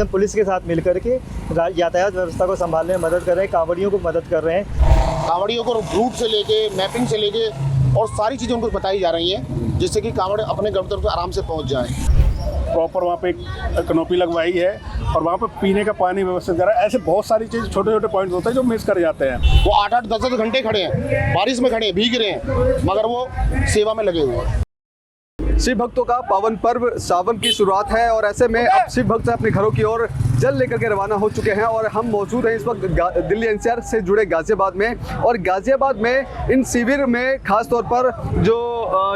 इसमें पुलिस के साथ मिलकर के यातायात व्यवस्था को संभालने में मदद कर रहे हैं, कांवड़ियों को मदद कर रहे हैं। कांवड़ियों को रूट से लेके मैपिंग से लेके और सारी चीज़ें उनको बताई जा रही हैं, जिससे कि कांवड़ अपने गंतव्य पर आराम से पहुंच जाएं। प्रॉपर वहाँ पे एक कैनोपी लगवाई है और वहाँ पे पीने का पानी व्यवस्थित करा है। ऐसे बहुत सारी चीज़, छोटे छोटे पॉइंट्स होते हैं जो मिस कर जाते हैं। वो 8-8, 10-10 घंटे खड़े हैं, बारिश में खड़े हैं, भीग रहे हैं, मगर वो सेवा में लगे हुए हैं। शिव भक्तों का पावन पर्व सावन की शुरुआत है और ऐसे में अब शिव भक्त अपने घरों की ओर जल लेकर के रवाना हो चुके हैं और हम मौजूद हैं इस वक्त दिल्ली एनसीआर से जुड़े गाजियाबाद में। और गाजियाबाद में इन शिविर में खास तौर पर जो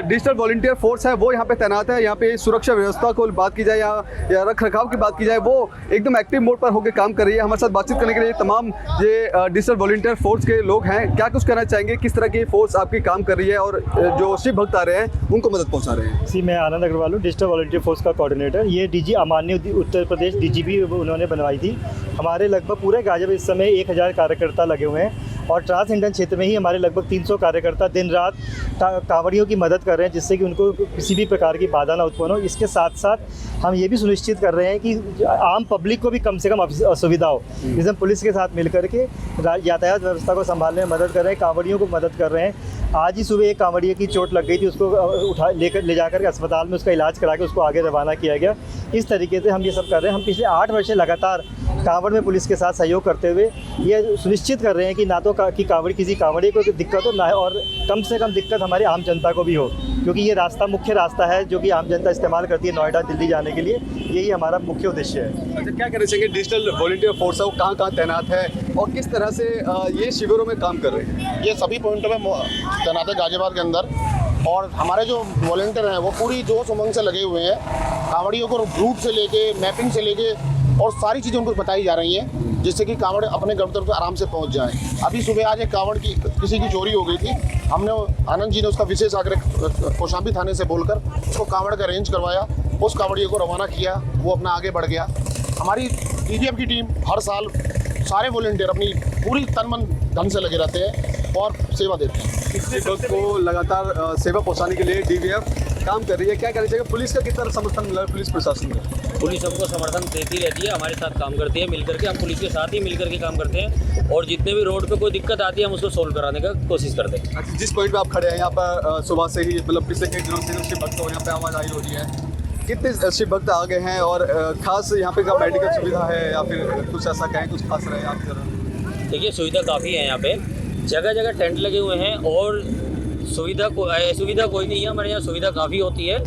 डिजिटल वॉलंटियर फोर्स है वो यहाँ पे तैनात है। यहाँ पे सुरक्षा व्यवस्था को बात की जाए या रख रखाव की बात की जाए, वो एकदम एक्टिव मोड पर होकर काम कर रही है। हमारे साथ बातचीत करने के लिए तमाम ये डिजिटल वॉलंटियर फोर्स के लोग हैं। क्या कुछ कहना चाहेंगे, किस तरह की फोर्स आपकी काम कर रही है और जो शिव भक्त आ रहे हैं उनको मदद पहुँचा रहे हैं? मैं आनंद अग्रवाल हूँ, डिजिटल वॉलंटियर फोर्स का कोऑर्डिनेटर। ये डीजी माननीय उत्तर प्रदेश डीजीपी उन्होंने बनवाई थी। हमारे लगभग पूरे गाजियाबाद इस समय 1000 कार्यकर्ता लगे हुए हैं और ट्रांस इंडियन क्षेत्र में ही हमारे लगभग 300 कार्यकर्ता दिन रात कांवड़ियों की मदद कर रहे हैं, जिससे कि उनको किसी भी प्रकार की बाधा ना उत्पन्न हो। इसके साथ साथ हम ये भी सुनिश्चित कर रहे हैं कि आम पब्लिक को भी कम से कम असुविधा हो। इसमें पुलिस के साथ मिलकर के यातायात व्यवस्था को संभालने में मदद कर रहे हैं, कांवड़ियों को मदद कर रहे हैं। आज ही सुबह एक कांवड़िए की चोट लग गई थी, उसको ले जाकर के अस्पताल में उसका इलाज करा के उसको आगे रवाना किया गया। इस तरीके से हम ये सब कर रहे हैं। हम पिछले 8 वर्ष से लगातार कांवड़ में पुलिस के साथ सहयोग करते हुए ये सुनिश्चित कर रहे हैं कि ना तो कि किसी कांवड़िए को दिक्कत हो, ना और कम से कम दिक्कत हमारी आम जनता को भी हो, क्योंकि ये रास्ता मुख्य रास्ता है जो कि आम जनता इस्तेमाल करती है नोएडा दिल्ली जाने के लिए। यही हमारा मुख्य उद्देश्य है। अच्छा, क्या कहना चाहिए डिजिटल वॉलंटियर फोर्स है वो कहाँ कहाँ तैनात है और किस तरह से ये शिविरों में काम कर रहे हैं? ये सभी पॉइंटों में तैनात है गाजियाबाद के अंदर, और हमारे जो वॉलंटियर हैं वो पूरी जोश उमंग से लगे हुए हैं। कांवड़ियों को रूट से लेके मैपिंग से लेके और सारी चीज़ें उनको बताई जा रही हैं, जिससे कि कांवड़ अपने गंतव्य पर आराम से पहुंच जाएं। अभी सुबह आज एक कांवड़ की किसी की चोरी हो गई थी। हमने आनंद जी ने उसका विशेष आग्रह कौशाम्बी थाने से बोलकर उसको कांवड़ का अरेंज करवाया, उस कांवड़िए को रवाना किया, वो अपना आगे बढ़ गया। हमारी डीजीएफ की टीम हर साल सारे वॉलंटियर अपनी पूरी तन मन धन से लगे रहते हैं और सेवा देते हैं। शिव भक्त को लगातार सेवा पहुँचाने के लिए डीवीएफ काम कर रही है। क्या कहना चाहिए, पुलिस का कितना समर्थन मिला है पुलिस प्रशासन में? पुलिस हमको समर्थन देती रहती है, हमारे साथ काम करती है मिलकर के। हम पुलिस के साथ ही मिलकर के काम करते हैं और जितने भी रोड पे कोई दिक्कत आती है हम उसको सोल्व कराने का कोशिश करते हैं। अच्छा, जिस पॉइंट पे आप खड़े हैं यहाँ पर सुबह से ही मतलब पिछले कई दिनों से शिव भक्त को यहाँ पे आवाज आई हो रही है। कितने शिव भक्त आ गए हैं और खास यहाँ पे क्या मेडिकल सुविधा है या फिर कुछ ऐसा कहें कुछ खास रहे आपकी तरफ? देखिए, सुविधा काफ़ी है यहाँ पे, जगह जगह टेंट लगे हुए हैं और सुविधा कोई नहीं है। हमारे यहाँ सुविधा काफ़ी होती है।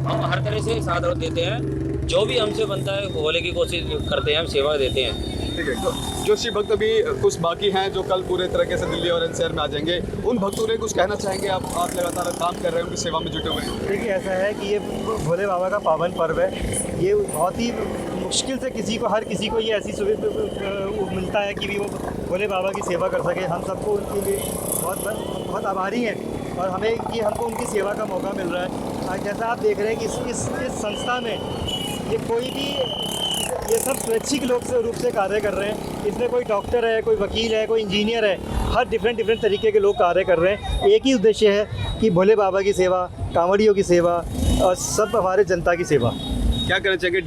हम हर तरह से साथ देते हैं, जो भी हमसे बनता है बोले की कोशिश करते हैं, हम सेवा देते हैं। ठीक है, तो जो शिव भक्त अभी कुछ बाकी हैं जो कल पूरे तरीके से दिल्ली और एनसीआर में आ जाएंगे, उन भक्तों ने कुछ कहना चाहेंगे? आप लगातार काम कर रहे हैं, उनकी सेवा में जुटे हुए हैं। देखिए, ऐसा है कि ये भोले बाबा का पावन पर्व है। ये बहुत ही मुश्किल से हर किसी को ये ऐसी सुविधा मिलता है कि भी वो भोले बाबा की सेवा कर सके। हम सबको उनके लिए बहुत आभारी हैं और हमको उनकी सेवा का मौका मिल रहा है। जैसा आप देख रहे हैं कि इस संस्था में ये सब स्वैच्छिक रूप से कार्य कर रहे हैं। इसमें कोई डॉक्टर है, कोई वकील है, कोई इंजीनियर है, हर डिफरेंट तरीके के लोग कार्य कर रहे हैं। एक ही उद्देश्य है कि भोले बाबा की सेवा, कांवड़ियों की सेवा और सब हमारे जनता की सेवा। क्या कहना चाहिए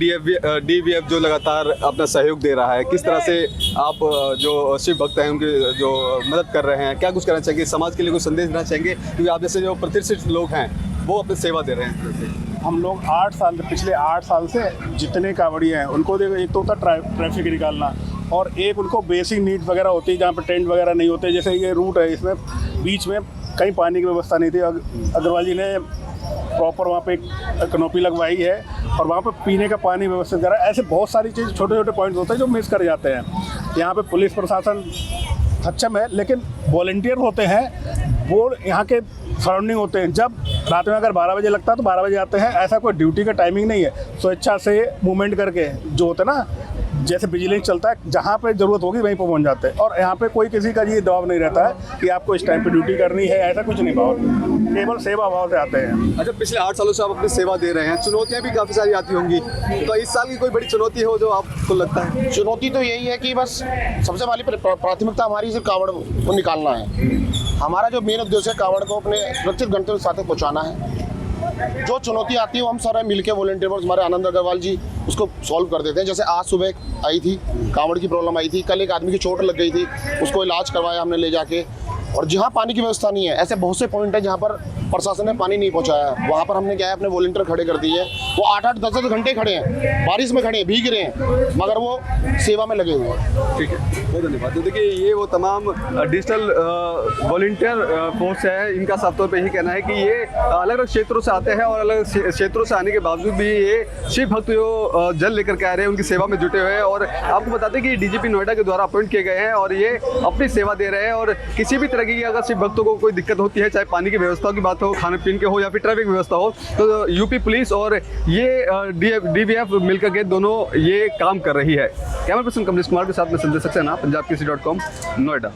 डीवीएफ जो लगातार अपना सहयोग दे रहा है, किस तरह से आप जो शिव भक्त हैं उनकी जो मदद कर रहे हैं, क्या कुछ कहना चाहिए? समाज के लिए कुछ संदेश देना चाहेंगे, क्योंकि आप जैसे जो प्रतिष्ठित लोग हैं वो अपनी सेवा दे रहे हैं? हम लोग पिछले 8 साल से जितने कांवड़िए हैं उनको देखो, एक तो होता ट्रैफिक निकालना और एक उनको बेसिक नीड वगैरह होती है जहाँ पर टेंट वगैरह नहीं होते। जैसे ये रूट है, इसमें बीच में कहीं पानी की व्यवस्था नहीं थी। अग्रवाल जी ने प्रॉपर वहाँ पे एक कैनोपी लगवाई है और वहाँ पे पीने का पानी व्यवस्थित करा है। ऐसे बहुत सारी चीज़, छोटे छोटे पॉइंट्स होते हैं जो मिस कर जाते हैं। यहाँ पे पुलिस प्रशासन सक्षम है, लेकिन वॉलंटियर होते हैं वो यहाँ के सराउंडिंग होते हैं। जब रात में अगर 12 बजे लगता है तो 12 बजे आते हैं। ऐसा कोई ड्यूटी का टाइमिंग नहीं है। स्वेच्छा से मूवमेंट करके जो होता है ना, जैसे विजिलेंस चलता है, जहाँ पे ज़रूरत होगी वहीं पर पहुँच जाते हैं। और यहाँ पे कोई किसी का ये दबाव नहीं रहता है कि आपको इस टाइम पे ड्यूटी करनी है, ऐसा कुछ नहीं भाव, केवल सेवा भाव से आते हैं। अच्छा, पिछले 8 सालों से आप अपनी सेवा दे रहे हैं, चुनौतियाँ भी काफ़ी सारी आती होंगी, तो इस साल की कोई बड़ी चुनौती हो जो आपको लगता है? चुनौती तो यही है कि बस सबसे पहली प्राथमिकता हमारी सिर्फ कांवड़ को निकालना है। हमारा जो मेन उद्देश्य है कांवड़ को अपने सुरक्षित गंतव्य तक पहुँचाना है। जो चुनौती आती है वो हम सारे मिलके वॉलंटियर्स, हमारे आनंद अग्रवाल जी उसको सॉल्व कर देते हैं। जैसे आज सुबह आई थी, कांवड़ की प्रॉब्लम आई थी, कल एक आदमी की चोट लग गई थी, उसको इलाज करवाया हमने ले जाके। और जहाँ पानी की व्यवस्था नहीं है, ऐसे बहुत से पॉइंट है जहाँ पर प्रशासन ने पानी नहीं पहुँचाया है, वहाँ पर हमने क्या है अपने वॉलंटियर खड़े कर दिए हैं। वो 8-8, 10-10 घंटे खड़े हैं, बारिश में खड़े हैं, भीग रहे हैं, मगर वो सेवा में लगे हुए हैं। ठीक है, बहुत धन्यवाद। तो देखिए ये वो तमाम डिजिटल वॉलंटियर फोर्स है, इनका साफ तौर पे यही कहना है कि ये अलग अलग क्षेत्रों से आते हैं और अलग क्षेत्रों से आने के बावजूद भी ये शिव भक्त जो जल लेकर के आ रहे हैं उनकी सेवा में जुटे हुए हैं। और आपको बता दें कि डीजीपी नोएडा के द्वारा अपॉइंट किए गए हैं और ये अपनी सेवा दे रहे हैं। और किसी भी तरह की अगर शिव भक्तों को कोई दिक्कत होती है, चाहे पानी की व्यवस्था की बात हो, खाने पीने के हो या फिर ट्रैफिक व्यवस्था हो, तो यूपी पुलिस और ये DVF मिलकर के दोनों ये काम कर रही है। कैमरा पर्सन कमलेश कुमार के साथ में संजय सक्सेना, पंजाब केसरी.com, नोएडा।